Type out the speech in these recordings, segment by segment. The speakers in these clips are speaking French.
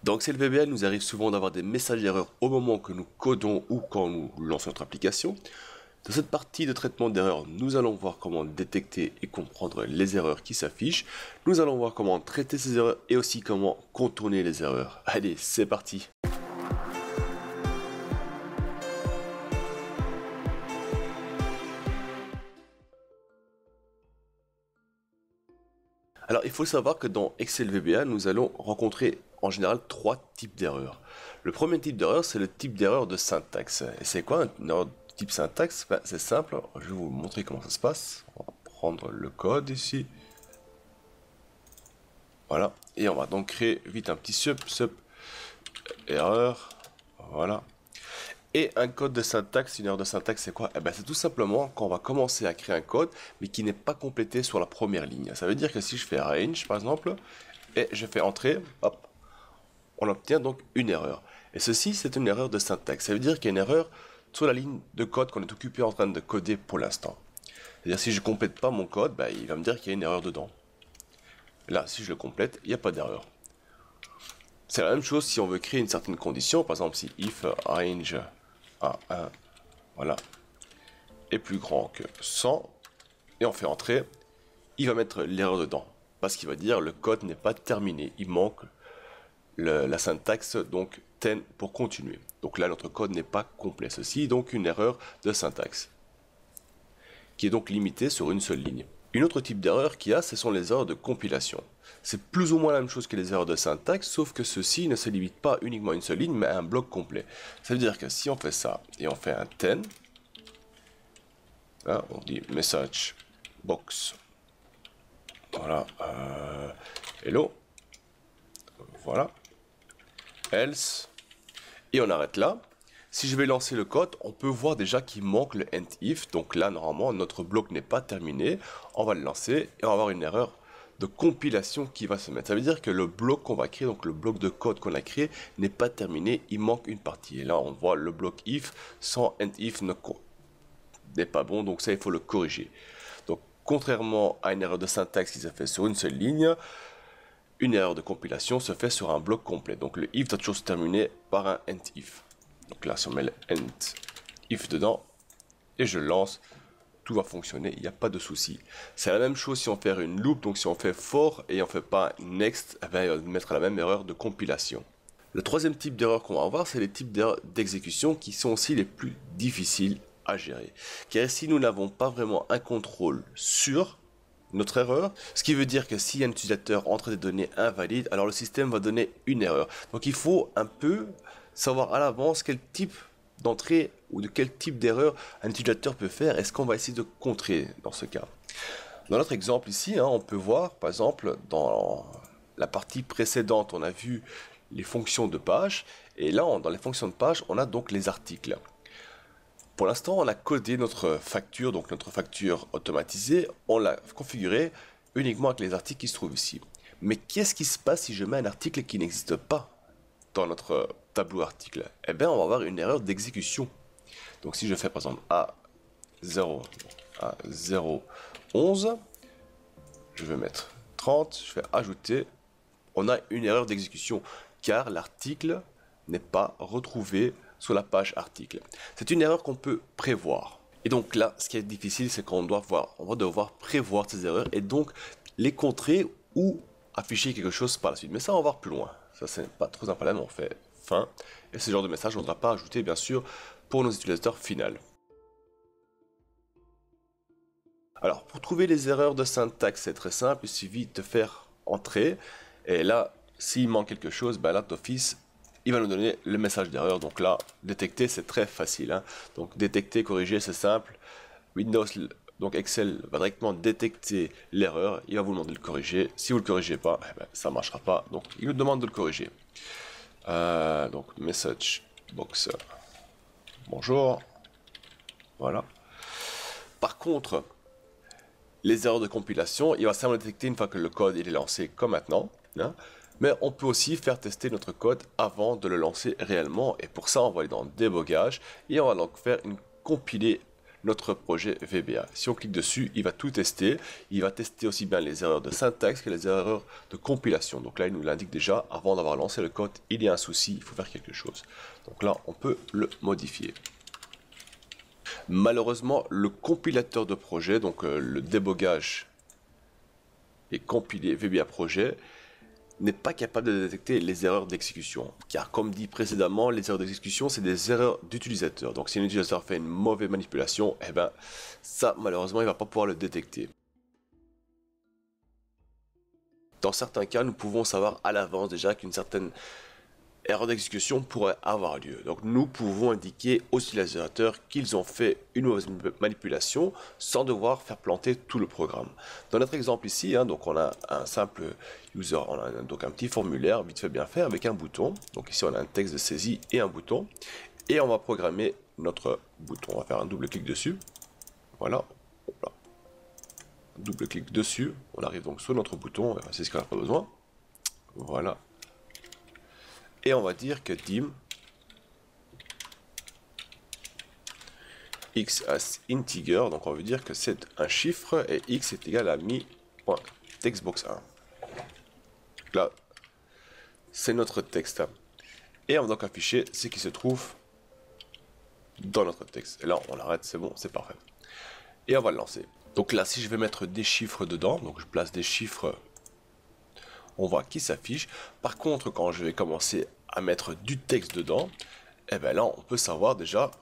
Dans Excel VBA, nous arrive souvent d'avoir des messages d'erreur au moment que nous codons ou quand nous lançons notre application. Dans cette partie de traitement d'erreurs, nous allons voir comment détecter et comprendre les erreurs qui s'affichent. Nous allons voir comment traiter ces erreurs et aussi comment contourner les erreurs. Allez, c'est parti! Alors, il faut savoir que dans Excel VBA, nous allons rencontrer en général trois types d'erreurs. Le premier type d'erreur, c'est le type d'erreur de syntaxe. Et c'est quoi une erreur de type syntaxe? C'est simple, je vais vous montrer comment ça se passe. On va prendre le code ici. Voilà, et on va donc créer vite un petit sub erreur. Voilà. Et un code de syntaxe, une erreur de syntaxe, c'est quoi? C'est tout simplement quand on va commencer à créer un code, mais qui n'est pas complété sur la première ligne. Ça veut dire que si je fais range, par exemple, et je fais entrer, hop, on obtient donc une erreur. Et ceci, c'est une erreur de syntaxe. Ça veut dire qu'il y a une erreur sur la ligne de code qu'on est occupé en train de coder pour l'instant. C'est-à-dire si je ne complète pas mon code, il va me dire qu'il y a une erreur dedans. Là, si je le complète, il n'y a pas d'erreur. C'est la même chose si on veut créer une certaine condition. Par exemple, si if range A1, voilà, est plus grand que 100, et on fait entrer, il va mettre l'erreur dedans. Parce qu'il va dire le code n'est pas terminé. Il manque la syntaxe, donc 10 pour continuer. Donc là, notre code n'est pas complet. Ceci est donc une erreur de syntaxe, qui est donc limitée sur une seule ligne. Une autre type d'erreur qu'il y a, ce sont les erreurs de compilation. C'est plus ou moins la même chose que les erreurs de syntaxe, sauf que ceci ne se limite pas uniquement à une seule ligne, mais à un bloc complet. Ça veut dire que si on fait ça, et on fait un 10, là, on dit message box, voilà, hello, voilà, else, et on arrête là. Si je vais lancer le code, on peut voir déjà qu'il manque le end if. Donc là, normalement, notre bloc n'est pas terminé. On va le lancer et on va avoir une erreur de compilation qui va se mettre. Ça veut dire que le bloc qu'on va créer, donc le bloc de code qu'on a créé, n'est pas terminé. Il manque une partie. Et là, on voit le bloc if sans end if n'est pas bon. Donc ça, il faut le corriger. Donc, contrairement à une erreur de syntaxe qui se fait sur une seule ligne, une erreur de compilation se fait sur un bloc complet. Donc le if doit toujours se terminer par un end if. Donc là, si on met le end if dedans et je lance, tout va fonctionner, il n'y a pas de souci. C'est la même chose si on fait une loop, donc si on fait for et on ne fait pas next, il va mettre la même erreur de compilation. Le troisième type d'erreur qu'on va avoir, c'est les types d'erreurs d'exécution qui sont aussi les plus difficiles à gérer. Car si nous n'avons pas vraiment un contrôle sur notre erreur, ce qui veut dire que si un utilisateur entre des données invalides, alors le système va donner une erreur. Donc il faut un peu savoir à l'avance quel type d'entrée ou de quel type d'erreur un utilisateur peut faire. Est-ce qu'on va essayer de contrer dans ce cas? Dans notre exemple ici, on peut voir par exemple dans la partie précédente, on a vu les fonctions de page et là dans les fonctions de page, on a donc les articles. Pour l'instant, on a codé notre facture, donc notre facture automatisée, on l'a configurée uniquement avec les articles qui se trouvent ici. Mais qu'est-ce qui se passe si je mets un article qui n'existe pas dans notre tableau article? On va avoir une erreur d'exécution. Donc si je fais par exemple A0, A011, je vais mettre 30, je vais ajouter, on a une erreur d'exécution car l'article n'est pas retrouvé sur la page article. C'est une erreur qu'on peut prévoir. Et donc là, ce qui est difficile, c'est qu'on va devoir prévoir ces erreurs et donc les contrer ou afficher quelque chose par la suite. Mais ça, on va voir plus loin. Ça, c'est pas trop un problème. On fait fin. Et ce genre de message, on ne devra pas ajouter, bien sûr, pour nos utilisateurs finaux. Alors, pour trouver les erreurs de syntaxe, c'est très simple. Il suffit de faire entrer. Et là, s'il manque quelque chose, là, d'office, il va nous donner le message d'erreur. Donc là, détecter, c'est très facile. Donc, détecter, corriger, c'est simple. Windows, donc Excel va directement détecter l'erreur. Il va vous demander de le corriger. Si vous ne le corrigez pas, ça ne marchera pas. Donc, il nous demande de le corriger. Donc, message box. Bonjour. Voilà. Par contre, les erreurs de compilation, il va simplement détecter une fois que le code est lancé, comme maintenant. Mais on peut aussi faire tester notre code avant de le lancer réellement. Et pour ça, on va aller dans débogage et on va donc faire compiler notre projet VBA. Si on clique dessus, il va tout tester. Il va tester aussi bien les erreurs de syntaxe que les erreurs de compilation. Donc là, il nous l'indique déjà, avant d'avoir lancé le code, il y a un souci, il faut faire quelque chose. Donc là, on peut le modifier. Malheureusement, le compilateur de projet, donc le débogage et compiler VBA projet, n'est pas capable de détecter les erreurs d'exécution. Car comme dit précédemment, les erreurs d'exécution, c'est des erreurs d'utilisateur. Donc si un utilisateur fait une mauvaise manipulation, eh ben ça, malheureusement, il ne va pas pouvoir le détecter. Dans certains cas, nous pouvons savoir à l'avance déjà qu'une certaine erreur d'exécution pourrait avoir lieu. Donc nous pouvons indiquer aux utilisateurs qu'ils ont fait une mauvaise manipulation sans devoir faire planter tout le programme. Dans notre exemple ici, donc on a un simple user, on a donc un petit formulaire vite fait bien fait avec un bouton. Donc ici on a un texte de saisie et un bouton. Et on va programmer notre bouton. On va faire un double clic dessus. Voilà. Double clic dessus. On arrive donc sur notre bouton. C'est ce qu'on n'a pas besoin. Voilà. Et on va dire que dim x as integer, donc on veut dire que c'est un chiffre et x est égal à mi.textbox1. Là, c'est notre texte. Et on va donc afficher ce qui se trouve dans notre texte. Et là, on l'arrête, c'est bon, c'est parfait. Et on va le lancer. Donc là, si je vais mettre des chiffres dedans, donc je place des chiffres, on voit qui s'affiche. Par contre, quand je vais commencer à mettre du texte dedans, et bien là, on peut savoir déjà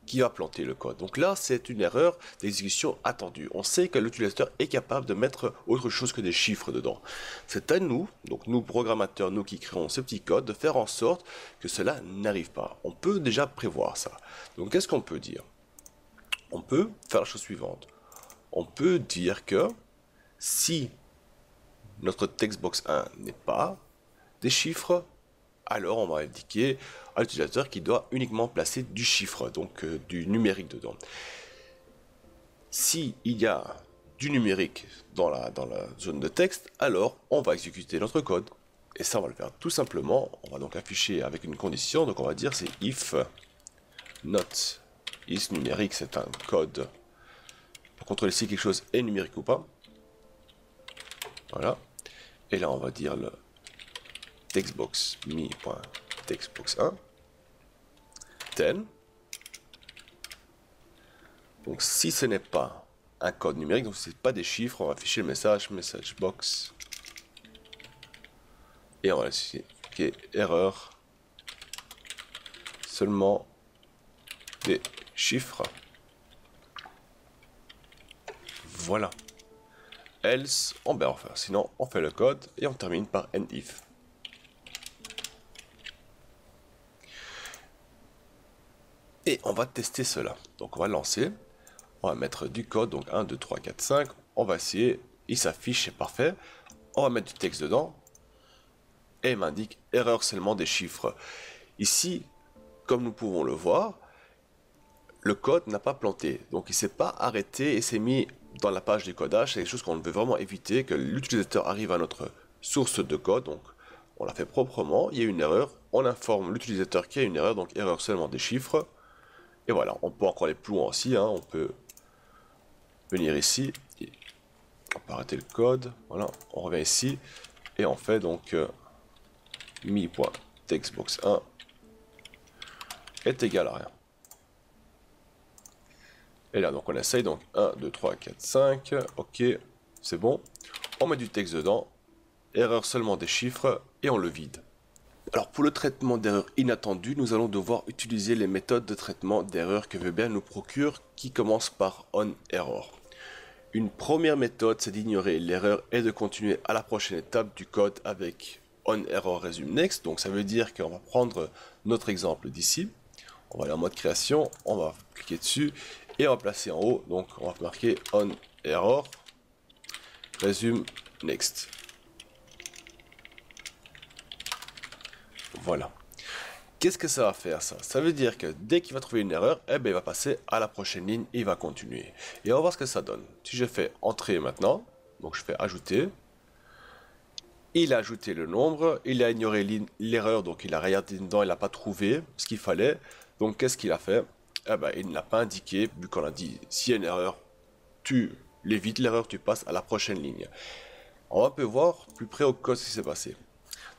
qui va planter le code. Donc là, c'est une erreur d'exécution attendue. On sait que l'utilisateur est capable de mettre autre chose que des chiffres dedans. C'est à nous, donc nous programmateurs, nous qui créons ce petit code, de faire en sorte que cela n'arrive pas. On peut déjà prévoir ça. Donc qu'est-ce qu'on peut dire? On peut faire la chose suivante. On peut dire que si notre textbox 1 n'est pas des chiffres, alors on va indiquer à l'utilisateur qu'il doit uniquement placer du chiffre, donc du numérique dedans. Si il y a du numérique dans la zone de texte, alors on va exécuter notre code. Et ça, on va le faire tout simplement. On va donc afficher avec une condition, donc on va dire c'est if not is numérique, c'est un code pour contrôler si quelque chose est numérique ou pas. Voilà. Et là, on va dire le textbox mi.textbox1 10. Donc si ce n'est pas un code numérique, donc c'est pas des chiffres, on va afficher le message box et on va afficher erreur seulement des chiffres. Voilà. Else, enfin, sinon on fait le code et on termine par end if. Et on va tester cela. Donc on va lancer, on va mettre du code, donc 1, 2, 3, 4, 5, on va essayer, il s'affiche, c'est parfait. On va mettre du texte dedans et il m'indique erreur seulement des chiffres. Ici, comme nous pouvons le voir, le code n'a pas planté, donc il ne s'est pas arrêté et s'est mis dans la page du codage. C'est quelque chose qu'on veut vraiment éviter, que l'utilisateur arrive à notre source de code, donc on l'a fait proprement, il y a une erreur, on informe l'utilisateur qu'il y a une erreur, donc erreur seulement des chiffres, et voilà, on peut encore aller plus loin aussi, on peut venir ici, on peut arrêter le code, voilà, on revient ici, et on fait donc mi.textbox1 est égal à rien. Et là, donc on essaye, donc 1, 2, 3, 4, 5, ok, c'est bon. On met du texte dedans, erreur seulement des chiffres, et on le vide. Alors pour le traitement d'erreurs inattendues, nous allons devoir utiliser les méthodes de traitement d'erreurs que VBA nous procure, qui commencent par onError. Une première méthode, c'est d'ignorer l'erreur et de continuer à la prochaine étape du code avec onError resume next. Donc ça veut dire qu'on va prendre notre exemple d'ici, on va aller en mode création, on va cliquer dessus, et on va placer en haut, donc on va marquer onError resume next. Voilà. Qu'est-ce que ça va faire ça? Ça veut dire que dès qu'il va trouver une erreur, il va passer à la prochaine ligne et il va continuer. Et on va voir ce que ça donne. Si je fais entrer maintenant, donc je fais ajouter, il a ajouté le nombre, il a ignoré l'erreur, donc il a regardé dedans, il n'a pas trouvé ce qu'il fallait. Donc qu'est-ce qu'il a fait? eh ben, il ne l'a pas indiqué, vu qu'on a dit s'il y a une erreur, tu l'évites l'erreur, tu passes à la prochaine ligne. On va un peu voir plus près au code ce qui s'est passé.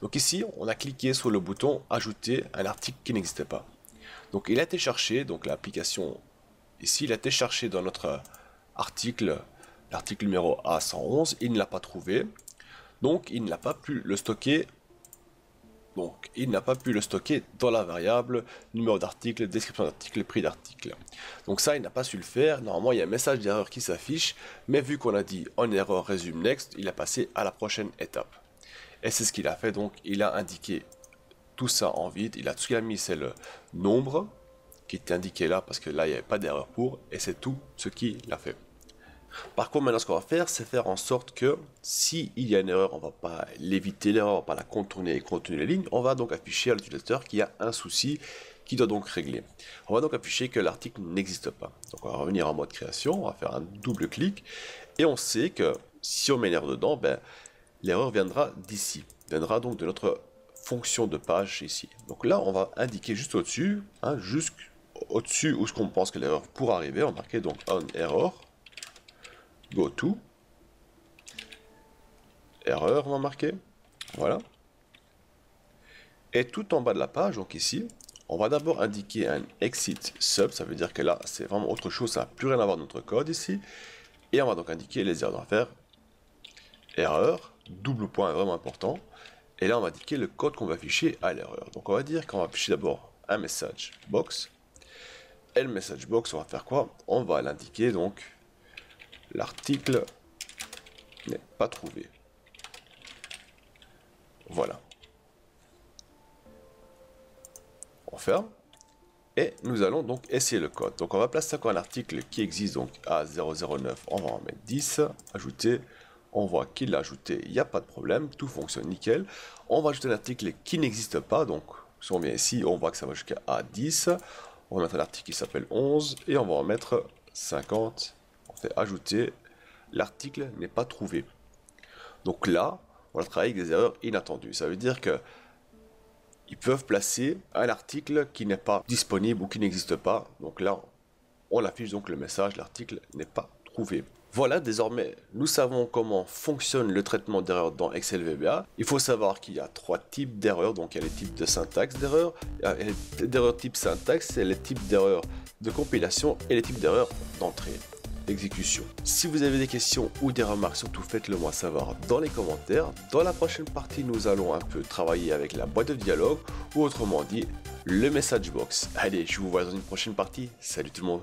Donc ici, on a cliqué sur le bouton ajouter un article qui n'existait pas. Donc il a été cherché, donc l'application ici, il a été cherché dans notre article, l'article numéro A111, il ne l'a pas trouvé. Donc il n'a pas pu le stocker. Donc il n'a pas pu le stocker dans la variable numéro d'article, description d'article, prix d'article. Donc ça, il n'a pas su le faire. Normalement, il y a un message d'erreur qui s'affiche, mais vu qu'on a dit en erreur résume next, il a passé à la prochaine étape. Et c'est ce qu'il a fait. Donc il a indiqué tout ça en vide. Tout ce qu'il a mis, c'est le nombre qui était indiqué là, parce que là, il n'y avait pas d'erreur pour, et c'est tout ce qu'il a fait. Par contre, maintenant, ce qu'on va faire, c'est faire en sorte que s'il y a une erreur, on ne va pas l'éviter l'erreur, on ne va pas la contourner et contourner les lignes. On va donc afficher à l'utilisateur qu'il y a un souci qui doit donc régler. On va donc afficher que l'article n'existe pas. Donc on va revenir en mode création, on va faire un double clic et on sait que si on met une erreur dedans, ben, l'erreur viendra d'ici, viendra donc de notre fonction de page ici. Donc là, on va indiquer juste au-dessus, hein, jusqu'au-dessus où ce qu'on pense que l'erreur pourra arriver. On va marquer donc on error. Go to, erreur, on va marquer, voilà. Et tout en bas de la page, donc ici, on va d'abord indiquer un exit sub, ça veut dire que là, c'est vraiment autre chose, ça n'a plus rien à voir dans notre code ici. Et on va donc indiquer les erreurs. On va faire erreur, double point vraiment important. Et là, on va indiquer le code qu'on va afficher à l'erreur. Donc on va dire qu'on va afficher d'abord un message box. Et le message box, on va faire quoi? On va l'indiquer donc. L'article n'est pas trouvé. Voilà. On ferme. Et nous allons donc essayer le code. Donc on va placer encore un article qui existe donc à 009. On va en mettre 10. Ajouter. On voit qu'il l'a ajouté. Il n'y a pas de problème. Tout fonctionne nickel. On va ajouter un article qui n'existe pas. Donc si on vient ici, on voit que ça va jusqu'à A10. On va mettre un article qui s'appelle 11. Et on va en mettre 50. On fait ajouter, l'article n'est pas trouvé. Donc là, on a travaillé avec des erreurs inattendues. Ça veut dire que ils peuvent placer un article qui n'est pas disponible ou qui n'existe pas. Donc là, on affiche donc le message, l'article n'est pas trouvé. Voilà, désormais, nous savons comment fonctionne le traitement d'erreurs dans Excel VBA. Il faut savoir qu'il y a 3 types d'erreurs. Donc il y a les types de syntaxe d'erreurs, d'erreurs type syntaxe, c'est les types d'erreurs de compilation et les types d'erreurs d'entrée. Exécution. Si vous avez des questions ou des remarques, surtout faites-le moi savoir dans les commentaires. Dans la prochaine partie, nous allons un peu travailler avec la boîte de dialogue ou autrement dit, le message box. Allez, je vous vois dans une prochaine partie. Salut tout le monde.